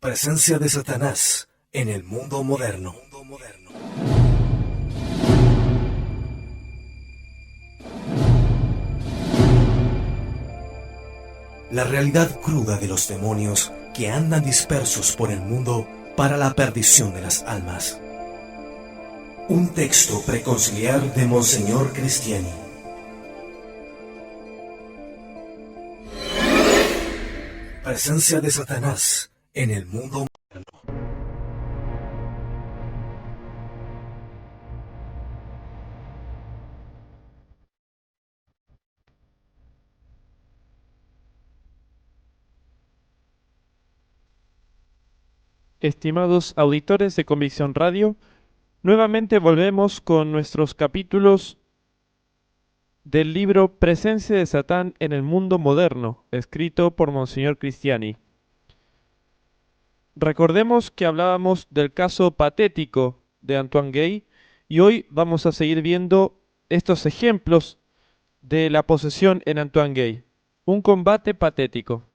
Presencia de Satanás en el mundo moderno. La realidad cruda de los demonios que andan dispersos por el mundo para la perdición de las almas. Un texto preconciliar de Monseñor Cristiani. Presencia de Satanás en el mundo moderno. Estimados auditores de Convicción Radio, nuevamente volvemos con nuestros capítulos del libro Presencia de Satán en el mundo moderno, escrito por Monseñor Cristiani. Recordemos que hablábamos del caso patético de Antoine Gay y hoy vamos a seguir viendo estos ejemplos de la posesión en Antoine Gay. Un combate patético.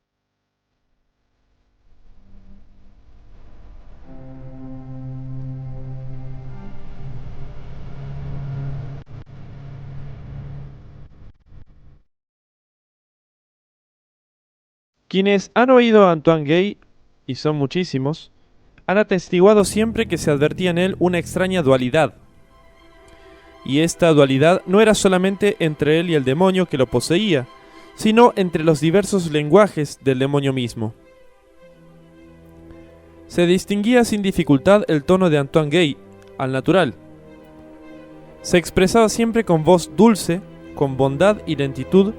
Quienes han oído a Antoine Gay, y son muchísimos, han atestiguado siempre que se advertía en él una extraña dualidad. Y esta dualidad no era solamente entre él y el demonio que lo poseía, sino entre los diversos lenguajes del demonio mismo. Se distinguía sin dificultad el tono de Antoine Gay, al natural. Se expresaba siempre con voz dulce, con bondad y lentitud,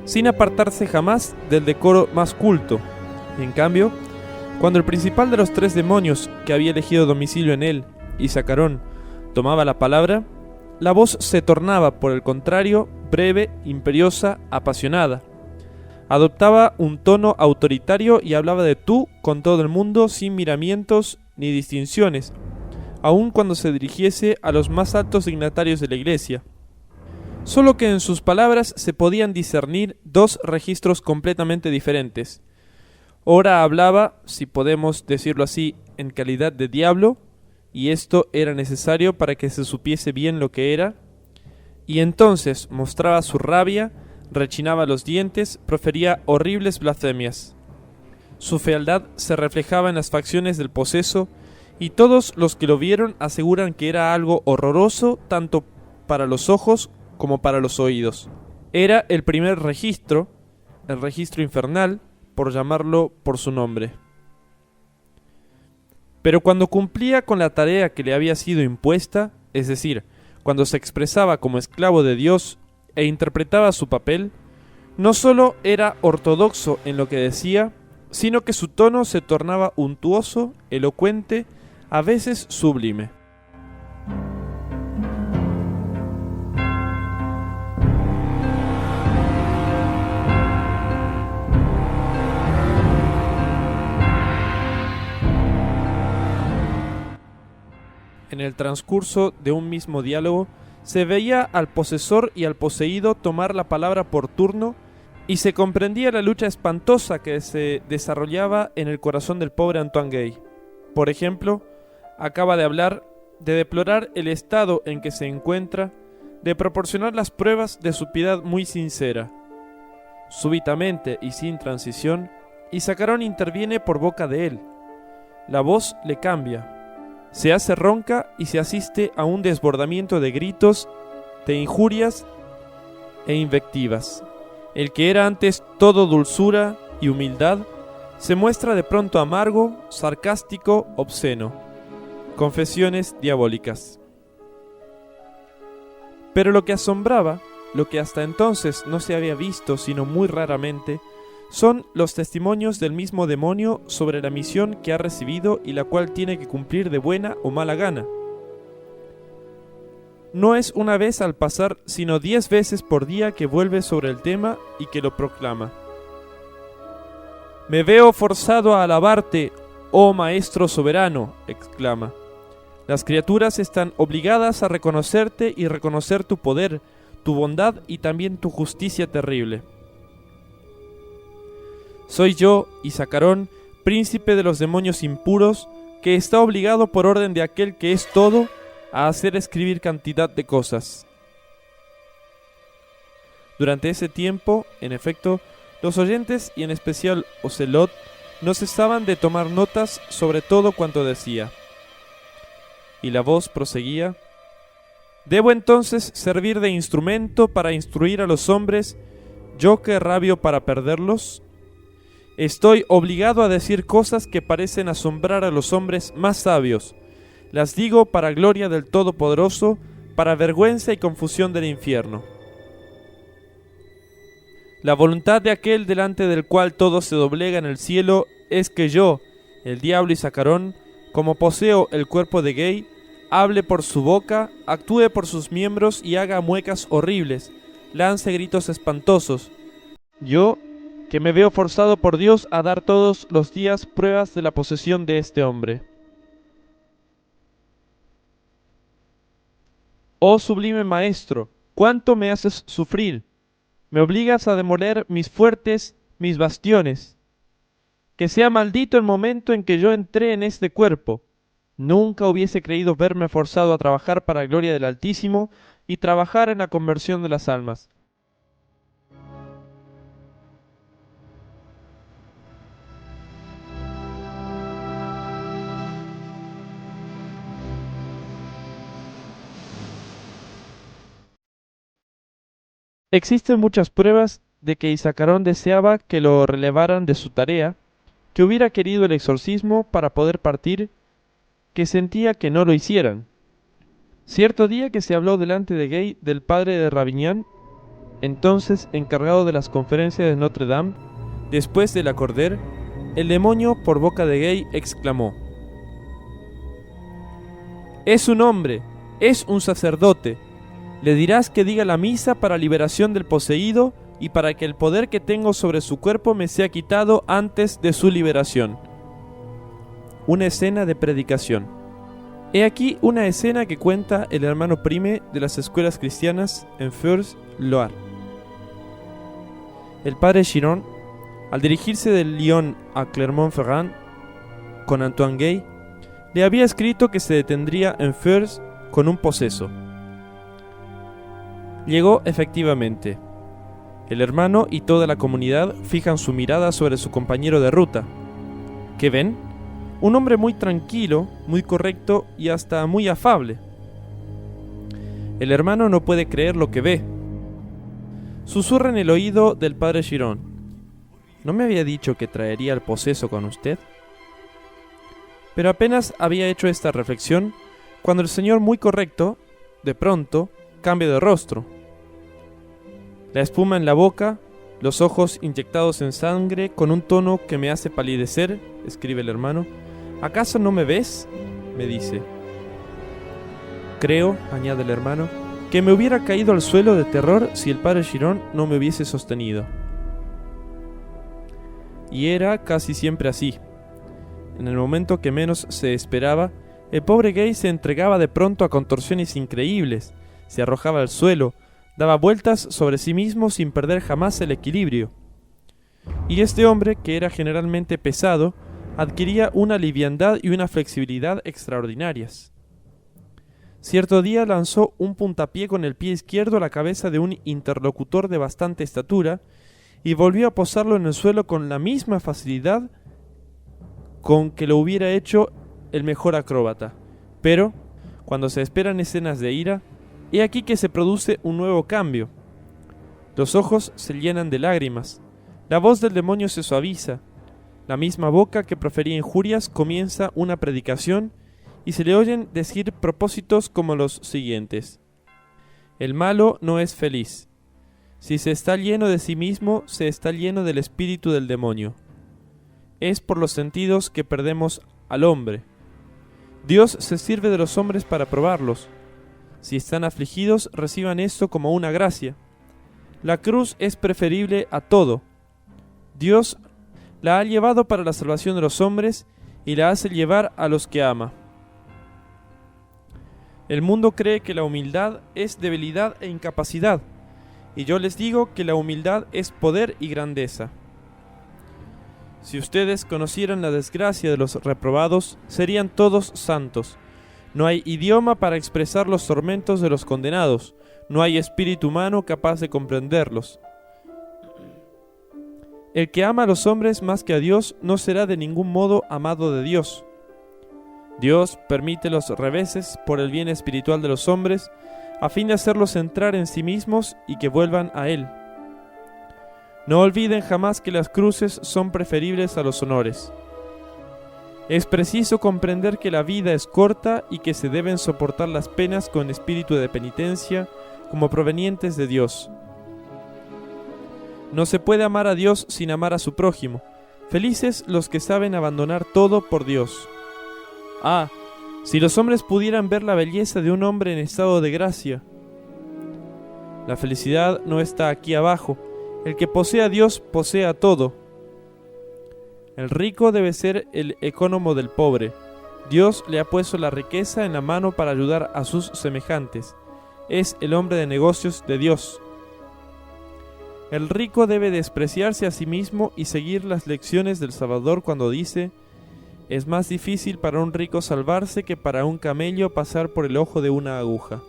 sin apartarse jamás del decoro más culto. En cambio, cuando el principal de los tres demonios que había elegido domicilio en él, Isacarón, tomaba la palabra, la voz se tornaba, por el contrario, breve, imperiosa, apasionada. Adoptaba un tono autoritario y hablaba de tú con todo el mundo sin miramientos ni distinciones, aun cuando se dirigiese a los más altos dignatarios de la Iglesia. Solo que en sus palabras se podían discernir dos registros completamente diferentes. Ora hablaba, si podemos decirlo así, en calidad de diablo, y esto era necesario para que se supiese bien lo que era, y entonces mostraba su rabia, rechinaba los dientes, profería horribles blasfemias. Su fealdad se reflejaba en las facciones del poseso, y todos los que lo vieron aseguran que era algo horroroso tanto para los ojos como para los oídos. Era el primer registro, el registro infernal, por llamarlo por su nombre. Pero cuando cumplía con la tarea que le había sido impuesta, es decir, cuando se expresaba como esclavo de Dios e interpretaba su papel, no solo era ortodoxo en lo que decía, sino que su tono se tornaba untuoso, elocuente, a veces sublime. En el transcurso de un mismo diálogo, se veía al posesor y al poseído tomar la palabra por turno y se comprendía la lucha espantosa que se desarrollaba en el corazón del pobre Antoine Gay. Por ejemplo, acaba de hablar de deplorar el estado en que se encuentra, de proporcionar las pruebas de su piedad muy sincera. Súbitamente y sin transición, Isacarón interviene por boca de él. La voz le cambia. Se hace ronca y se asiste a un desbordamiento de gritos, de injurias e invectivas. El que era antes todo dulzura y humildad, se muestra de pronto amargo, sarcástico, obsceno. Confesiones diabólicas. Pero lo que asombraba, lo que hasta entonces no se había visto sino muy raramente, son los testimonios del mismo demonio sobre la misión que ha recibido y la cual tiene que cumplir de buena o mala gana. No es una vez al pasar, sino 10 veces por día que vuelve sobre el tema y que lo proclama. «Me veo forzado a alabarte, oh Maestro soberano», exclama. «Las criaturas están obligadas a reconocerte y reconocer tu poder, tu bondad y también tu justicia terrible. Soy yo, Isacarón, príncipe de los demonios impuros, que está obligado por orden de aquel que es todo a hacer escribir cantidad de cosas. Durante ese tiempo, en efecto, los oyentes, y en especial Ocelot, no cesaban de tomar notas sobre todo cuanto decía. Y la voz proseguía: «¿Debo entonces servir de instrumento para instruir a los hombres, yo que rabio para perderlos? Estoy obligado a decir cosas que parecen asombrar a los hombres más sabios. Las digo para gloria del Todopoderoso, para vergüenza y confusión del infierno. La voluntad de aquel delante del cual todo se doblega en el cielo es que yo, el diablo Isacarón, como poseo el cuerpo de Gay, hable por su boca, actúe por sus miembros y haga muecas horribles, lance gritos espantosos. Yo, que me veo forzado por Dios a dar todos los días pruebas de la posesión de este hombre. Oh sublime maestro, ¿cuánto me haces sufrir? Me obligas a demoler mis fuertes, mis bastiones. Que sea maldito el momento en que yo entré en este cuerpo. Nunca hubiese creído verme forzado a trabajar para la gloria del Altísimo y trabajar en la conversión de las almas. Existen muchas pruebas de que Isacarón deseaba que lo relevaran de su tarea, que hubiera querido el exorcismo para poder partir, que sentía que no lo hicieran. Cierto día que se habló delante de Gay del padre de Ravignan, entonces encargado de las conferencias de Notre Dame, después del acorder, el demonio por boca de Gay exclamó: «Es un hombre, es un sacerdote. Le dirás que diga la misa para liberación del poseído y para que el poder que tengo sobre su cuerpo me sea quitado antes de su liberación». Una escena de predicación. He aquí una escena que cuenta el hermano Prime de las escuelas cristianas en Feurs-Loire. El padre Chiron, al dirigirse de Lyon a Clermont-Ferrand con Antoine Gay, le había escrito que se detendría en Feurs con un poseso. Llegó efectivamente. El hermano y toda la comunidad fijan su mirada sobre su compañero de ruta. ¿Qué ven? Un hombre muy tranquilo, muy correcto y hasta muy afable. El hermano no puede creer lo que ve. Susurra en el oído del padre Chiron: ¿no me había dicho que traería el poseso con usted? Pero apenas había hecho esta reflexión cuando el señor muy correcto, de pronto, cambia de rostro. La espuma en la boca, los ojos inyectados en sangre con un tono que me hace palidecer, escribe el hermano. ¿Acaso no me ves?, me dice. Creo, añade el hermano, que me hubiera caído al suelo de terror si el padre Chiron no me hubiese sostenido. Y era casi siempre así. En el momento que menos se esperaba, el pobre Gay se entregaba de pronto a contorsiones increíbles, se arrojaba al suelo, daba vueltas sobre sí mismo sin perder jamás el equilibrio. Y este hombre, que era generalmente pesado, adquiría una liviandad y una flexibilidad extraordinarias. Cierto día lanzó un puntapié con el pie izquierdo a la cabeza de un interlocutor de bastante estatura y volvió a posarlo en el suelo con la misma facilidad con que lo hubiera hecho el mejor acróbata. Pero, cuando se esperan escenas de ira, he aquí que se produce un nuevo cambio. Los ojos se llenan de lágrimas, la voz del demonio se suaviza, la misma boca que profería injurias comienza una predicación y se le oyen decir propósitos como los siguientes: el malo no es feliz. Si se está lleno de sí mismo, se está lleno del espíritu del demonio. Es por los sentidos que perdemos al hombre. Dios se sirve de los hombres para probarlos. Si están afligidos, reciban esto como una gracia. La cruz es preferible a todo. Dios la ha llevado para la salvación de los hombres y la hace llevar a los que ama. El mundo cree que la humildad es debilidad e incapacidad, y yo les digo que la humildad es poder y grandeza. Si ustedes conocieran la desgracia de los reprobados, serían todos santos. No hay idioma para expresar los tormentos de los condenados, no hay espíritu humano capaz de comprenderlos. El que ama a los hombres más que a Dios no será de ningún modo amado de Dios. Dios permite los reveses por el bien espiritual de los hombres, a fin de hacerlos entrar en sí mismos y que vuelvan a Él. No olviden jamás que las cruces son preferibles a los honores. Es preciso comprender que la vida es corta y que se deben soportar las penas con espíritu de penitencia como provenientes de Dios. No se puede amar a Dios sin amar a su prójimo. Felices los que saben abandonar todo por Dios. Ah, si los hombres pudieran ver la belleza de un hombre en estado de gracia. La felicidad no está aquí abajo. El que posee a Dios posee a todo. El rico debe ser el ecónomo del pobre. Dios le ha puesto la riqueza en la mano para ayudar a sus semejantes. Es el hombre de negocios de Dios. El rico debe despreciarse a sí mismo y seguir las lecciones del Salvador cuando dice: es más difícil para un rico salvarse que para un camello pasar por el ojo de una aguja.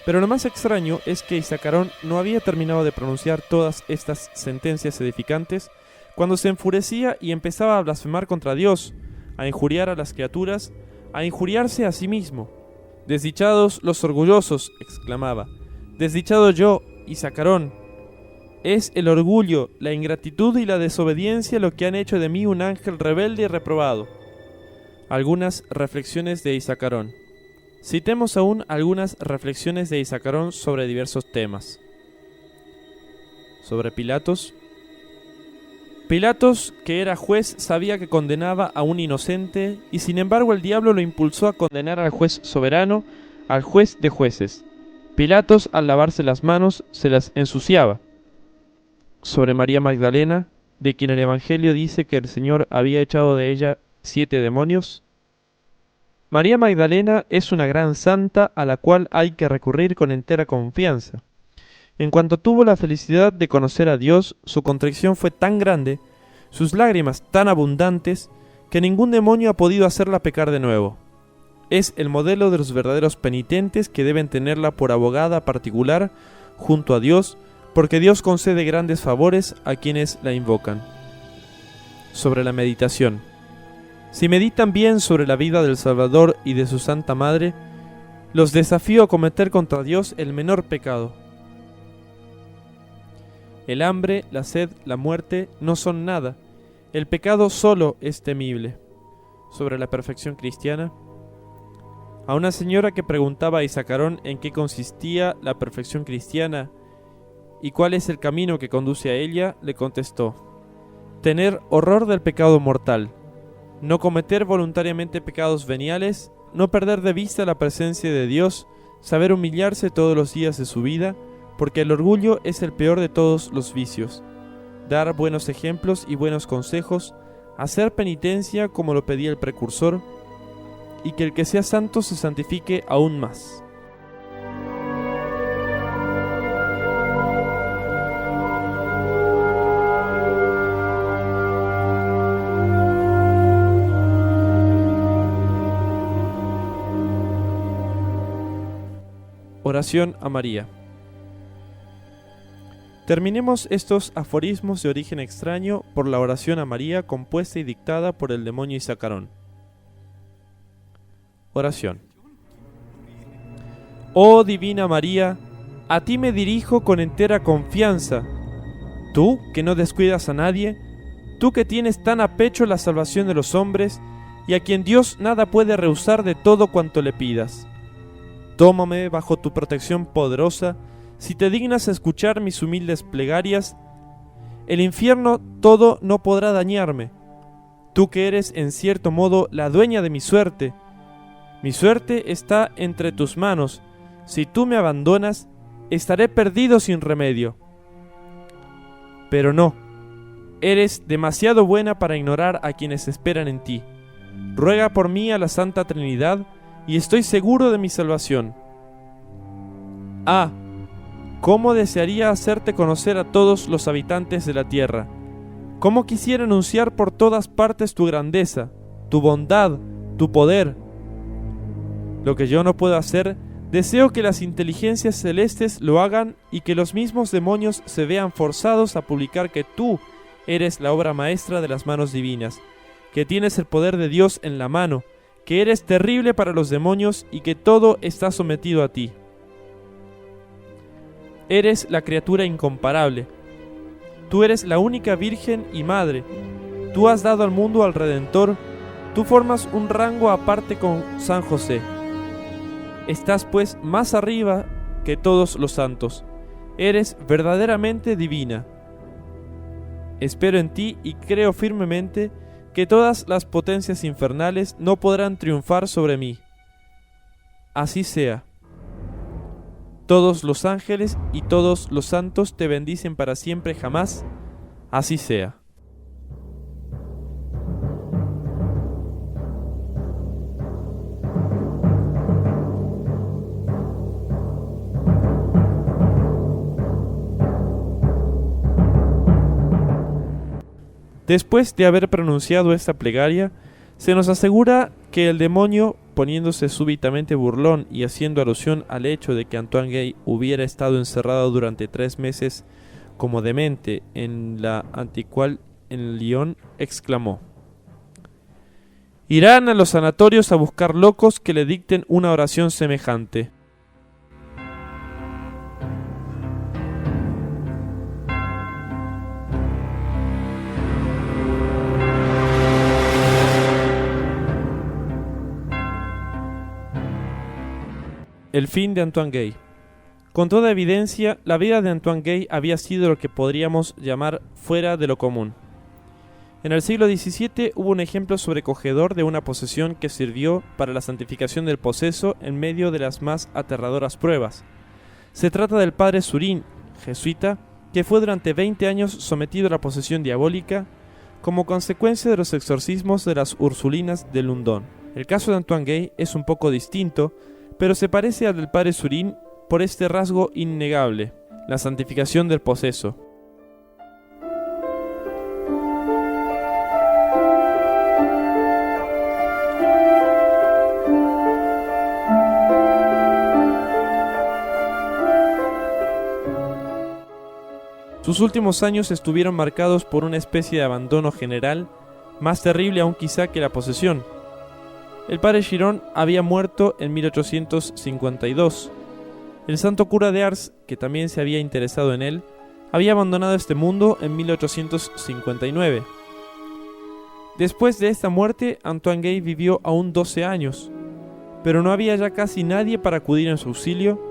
Pero lo más extraño es que Isacarón no había terminado de pronunciar todas estas sentencias edificantes cuando se enfurecía y empezaba a blasfemar contra Dios, a injuriar a las criaturas, a injuriarse a sí mismo. «Desdichados los orgullosos», exclamaba, «desdichado yo, Isacarón. Es el orgullo, la ingratitud y la desobediencia lo que han hecho de mí un ángel rebelde y reprobado». Algunas reflexiones de Isacarón. Citemos aún algunas reflexiones de Isacarón sobre diversos temas. Sobre Pilatos. Pilatos, que era juez, sabía que condenaba a un inocente, y sin embargo el diablo lo impulsó a condenar al juez soberano, al juez de jueces. Pilatos, al lavarse las manos, se las ensuciaba. Sobre María Magdalena, de quien el Evangelio dice que el Señor había echado de ella 7 demonios. María Magdalena es una gran santa a la cual hay que recurrir con entera confianza. En cuanto tuvo la felicidad de conocer a Dios, su contrición fue tan grande, sus lágrimas tan abundantes, que ningún demonio ha podido hacerla pecar de nuevo. Es el modelo de los verdaderos penitentes que deben tenerla por abogada particular junto a Dios, porque Dios concede grandes favores a quienes la invocan. Sobre la meditación. Si meditan bien sobre la vida del Salvador y de su Santa Madre, los desafío a cometer contra Dios el menor pecado. El hambre, la sed, la muerte no son nada. El pecado solo es temible. Sobre la perfección cristiana. A una señora que preguntaba a Isacarón en qué consistía la perfección cristiana y cuál es el camino que conduce a ella, le contestó: tener horror del pecado mortal, no cometer voluntariamente pecados veniales, no perder de vista la presencia de Dios, saber humillarse todos los días de su vida, porque el orgullo es el peor de todos los vicios, dar buenos ejemplos y buenos consejos, hacer penitencia como lo pedía el precursor, y que el que sea santo se santifique aún más. Oración a María. Terminemos estos aforismos de origen extraño por la oración a María compuesta y dictada por el demonio Isacarón. Oración. Oh Divina María, a ti me dirijo con entera confianza. Tú, que no descuidas a nadie, tú que tienes tan a pecho la salvación de los hombres, y a quien Dios nada puede rehusar de todo cuanto le pidas. Tómame bajo tu protección poderosa, si te dignas escuchar mis humildes plegarias. El infierno todo no podrá dañarme. Tú que eres en cierto modo la dueña de mi suerte está entre tus manos. Si tú me abandonas, estaré perdido sin remedio. Pero no, Eres demasiado buena para ignorar a quienes esperan en ti. Ruega por mí a la Santa Trinidad y estoy seguro de mi salvación. Ah, cómo desearía hacerte conocer a todos los habitantes de la tierra. Cómo quisiera anunciar por todas partes tu grandeza, tu bondad, tu poder. Lo que yo no puedo hacer, deseo que las inteligencias celestes lo hagan y que los mismos demonios se vean forzados a publicar que tú eres la obra maestra de las manos divinas, que tienes el poder de Dios en la mano, que eres terrible para los demonios y que todo está sometido a ti. Eres la criatura incomparable. Tú eres la única Virgen y Madre. Tú has dado al mundo al Redentor. Tú formas un rango aparte con San José. Estás pues más arriba que todos los santos. Eres verdaderamente divina. Espero en ti y creo firmemente que todas las potencias infernales no podrán triunfar sobre mí. Así sea. Todos los ángeles y todos los santos te bendicen para siempre jamás. Así sea. Después de haber pronunciado esta plegaria, se nos asegura que el demonio, poniéndose súbitamente burlón y haciendo alusión al hecho de que Antoine Gay hubiera estado encerrado durante 3 meses como demente en la Antiqual en Lyon, exclamó: «Irán a los sanatorios a buscar locos que le dicten una oración semejante». El fin de Antoine Gay. Con toda evidencia, la vida de Antoine Gay había sido lo que podríamos llamar fuera de lo común. En el siglo XVII hubo un ejemplo sobrecogedor de una posesión que sirvió para la santificación del poseso en medio de las más aterradoras pruebas. Se trata del padre Surin, jesuita, que fue durante 20 años sometido a la posesión diabólica como consecuencia de los exorcismos de las Ursulinas de Lundón. El caso de Antoine Gay es un poco distinto, pero se parece al del padre Surin por este rasgo innegable, la santificación del poseso. Sus últimos años estuvieron marcados por una especie de abandono general, más terrible aún quizá que la posesión. El padre Chiron había muerto en 1852. El santo cura de Ars, que también se había interesado en él, había abandonado este mundo en 1859. Después de esta muerte, Antoine Gay vivió aún 12 años, pero no había ya casi nadie para acudir en su auxilio,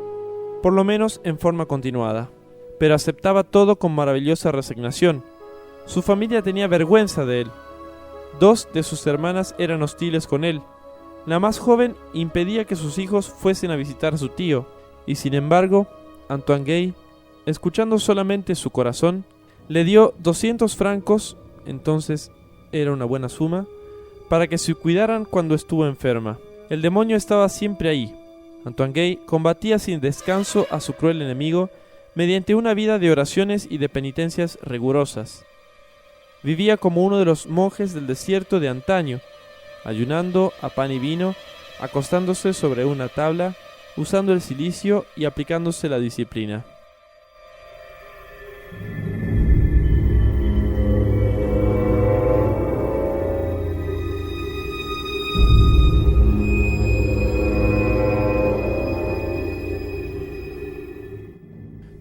por lo menos en forma continuada. Pero aceptaba todo con maravillosa resignación. Su familia tenía vergüenza de él. 2 de sus hermanas eran hostiles con él. La más joven impedía que sus hijos fuesen a visitar a su tío, y sin embargo, Antoine Gay, escuchando solamente su corazón, le dio 200 francos, entonces era una buena suma, para que se cuidaran cuando estuvo enferma. El demonio estaba siempre ahí. Antoine Gay combatía sin descanso a su cruel enemigo mediante una vida de oraciones y de penitencias rigurosas. Vivía como uno de los monjes del desierto de antaño, ayunando a pan y vino, acostándose sobre una tabla, usando el cilicio y aplicándose la disciplina.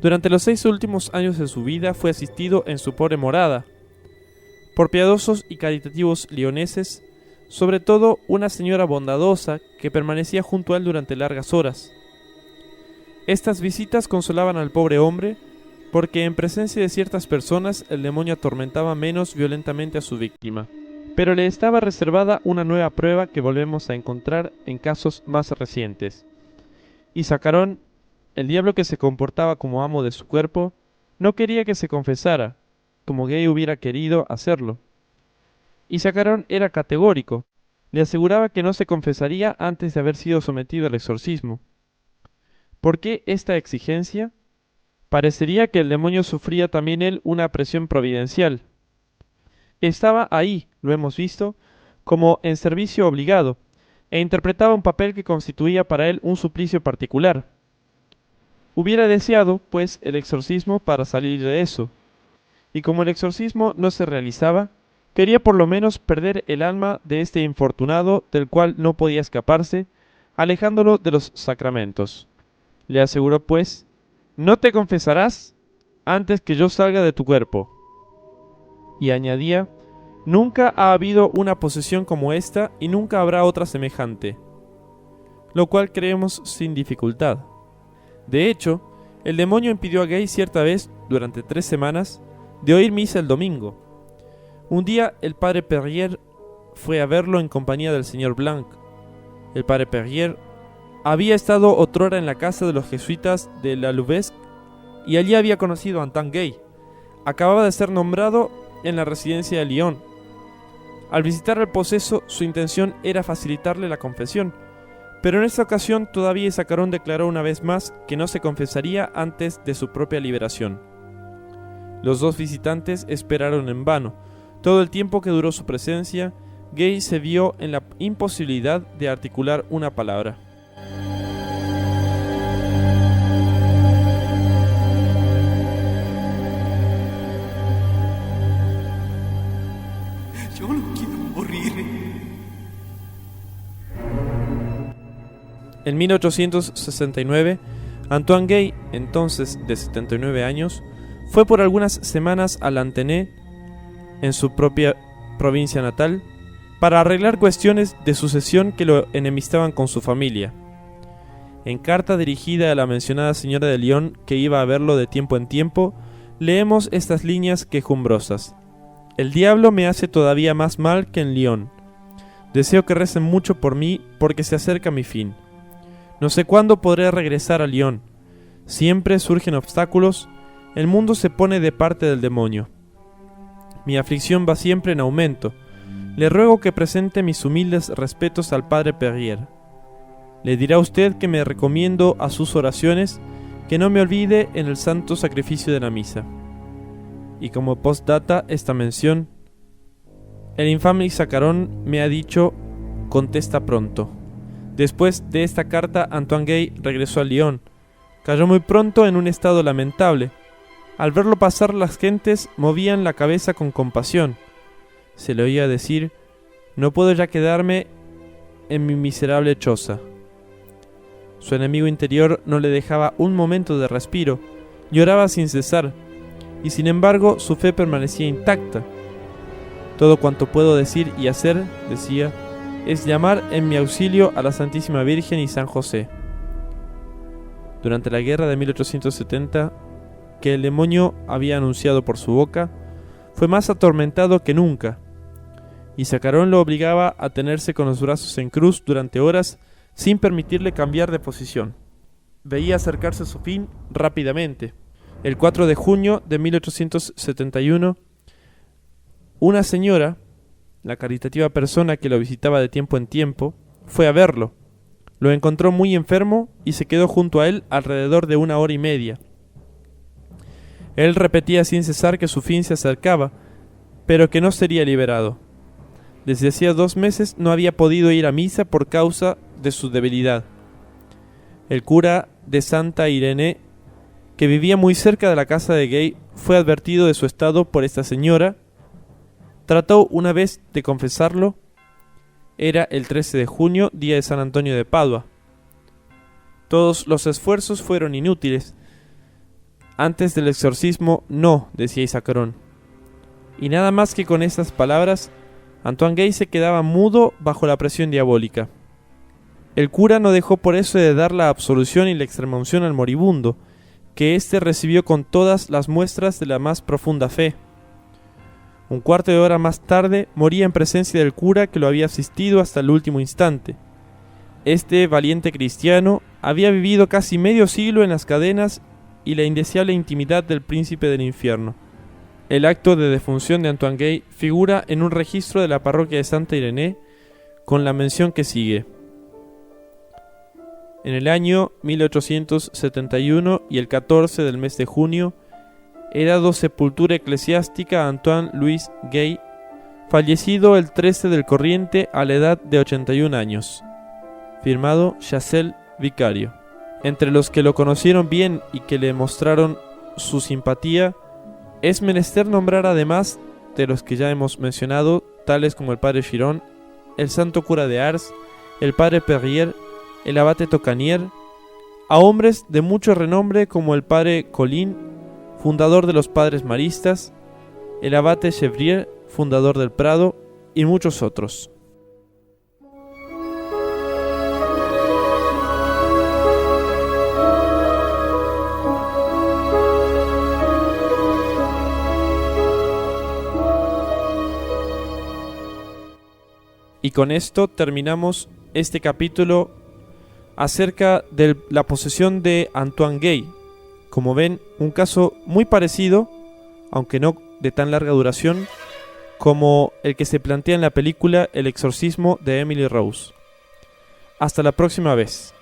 Durante los 6 últimos años de su vida fue asistido en su pobre morada por piadosos y caritativos lioneses, sobre todo una señora bondadosa que permanecía junto a él durante largas horas. Estas visitas consolaban al pobre hombre, porque en presencia de ciertas personas el demonio atormentaba menos violentamente a su víctima. Pero le estaba reservada una nueva prueba que volvemos a encontrar en casos más recientes. Y Zacarón, el diablo que se comportaba como amo de su cuerpo, no quería que se confesara, como Gay hubiera querido hacerlo. Y Sacaron era categórico. Le aseguraba que no se confesaría antes de haber sido sometido al exorcismo. ¿Por qué esta exigencia? Parecería que el demonio sufría también él una presión providencial. Estaba ahí, lo hemos visto, como en servicio obligado, e interpretaba un papel que constituía para él un suplicio particular. Hubiera deseado, pues, el exorcismo para salir de eso, y como el exorcismo no se realizaba, quería por lo menos perder el alma de este infortunado del cual no podía escaparse, alejándolo de los sacramentos. Le aseguró, pues, «No te confesarás antes que yo salga de tu cuerpo». Y añadía, «Nunca ha habido una posesión como esta y nunca habrá otra semejante», lo cual creemos sin dificultad. De hecho, el demonio impidió a Gay cierta vez, durante 3 semanas, de oír misa el domingo. Un día el padre Perrier fue a verlo en compañía del señor Blanc. El padre Perrier había estado otrora en la casa de los jesuitas de la Louvesque y allí había conocido a Antoine Gay. Acababa de ser nombrado en la residencia de Lyon. Al visitar al poseso, su intención era facilitarle la confesión, pero en esta ocasión todavía Sacaron declaró una vez más que no se confesaría antes de su propia liberación. Los dos visitantes esperaron en vano. Todo el tiempo que duró su presencia, Gay se vio en la imposibilidad de articular una palabra. Yo no quiero morir. En 1869, Antoine Gay, entonces de 79 años, fue por algunas semanas a Lanthenay, en su propia provincia natal, para arreglar cuestiones de sucesión que lo enemistaban con su familia. En carta dirigida a la mencionada señora de Lyon, que iba a verlo de tiempo en tiempo, leemos estas líneas quejumbrosas. «El diablo me hace todavía más mal que en Lyon. Deseo que recen mucho por mí porque se acerca mi fin. No sé cuándo podré regresar a Lyon. Siempre surgen obstáculos, el mundo se pone de parte del demonio. Mi aflicción va siempre en aumento. Le ruego que presente mis humildes respetos al padre Perrier. Le dirá usted que me recomiendo a sus oraciones, que no me olvide en el santo sacrificio de la misa». Y como postdata esta mención, el infame Sacaron me ha dicho, contesta pronto. Después de esta carta, Antoine Gay regresó a Lyon. Cayó muy pronto en un estado lamentable. Al verlo pasar, las gentes movían la cabeza con compasión. Se le oía decir, «No puedo ya quedarme en mi miserable choza». Su enemigo interior no le dejaba un momento de respiro, lloraba sin cesar, y sin embargo su fe permanecía intacta. «Todo cuanto puedo decir y hacer», decía, «es llamar en mi auxilio a la Santísima Virgen y San José». Durante la guerra de 1870, que el demonio había anunciado por su boca, fue más atormentado que nunca, y Sacaron lo obligaba a tenerse con los brazos en cruz durante horas sin permitirle cambiar de posición. Veía acercarse su fin rápidamente. El 4 de junio de 1871, una señora, la caritativa persona que lo visitaba de tiempo en tiempo, fue a verlo. Lo encontró muy enfermo y se quedó junto a él alrededor de 1 hora y media. Él repetía sin cesar que su fin se acercaba, pero que no sería liberado. Desde hacía 2 meses no había podido ir a misa por causa de su debilidad. El cura de Santa Irene, que vivía muy cerca de la casa de Gay, fue advertido de su estado por esta señora. Trató una vez de confesarlo. Era el 13 de junio, día de San Antonio de Padua. Todos los esfuerzos fueron inútiles. Antes del exorcismo, no, decía Sacaron. Y nada más que con estas palabras, Antoine Gay se quedaba mudo bajo la presión diabólica. El cura no dejó por eso de dar la absolución y la extremaunción al moribundo, que éste recibió con todas las muestras de la más profunda fe. 1/4 de hora más tarde moría en presencia del cura que lo había asistido hasta el último instante. Este valiente cristiano había vivido casi medio siglo en las cadenas y la indeseable intimidad del príncipe del infierno. el acto de defunción de Antoine Gay figura en un registro de la parroquia de Santa Irene con la mención que sigue. En el año 1871 y el 14 del mes de junio, he dado sepultura eclesiástica a Antoine Louis Gay, fallecido el 13 del corriente a la edad de 81 años. Firmado Chazelle, vicario. Entre los que lo conocieron bien y que le mostraron su simpatía, es menester nombrar además de los que ya hemos mencionado, tales como el padre Chiron, el santo cura de Ars, el padre Perrier, el abate Tocanier, a hombres de mucho renombre como el padre Colin, fundador de los padres maristas, el abate Chevrier, fundador del Prado, y muchos otros. Y con esto terminamos este capítulo acerca de la posesión de Antoine Gay. Como ven, un caso muy parecido, aunque no de tan larga duración, como el que se plantea en la película El exorcismo de Emily Rose. Hasta la próxima vez.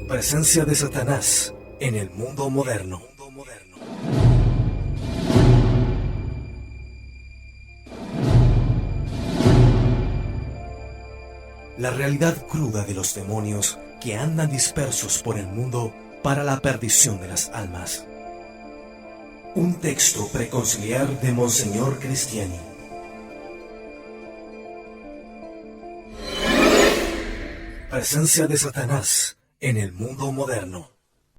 Presencia de Satanás en el mundo moderno. La realidad cruda de los demonios que andan dispersos por el mundo para la perdición de las almas. Un texto preconciliar de Monseñor Cristiani. Presencia de Satanás en el mundo moderno.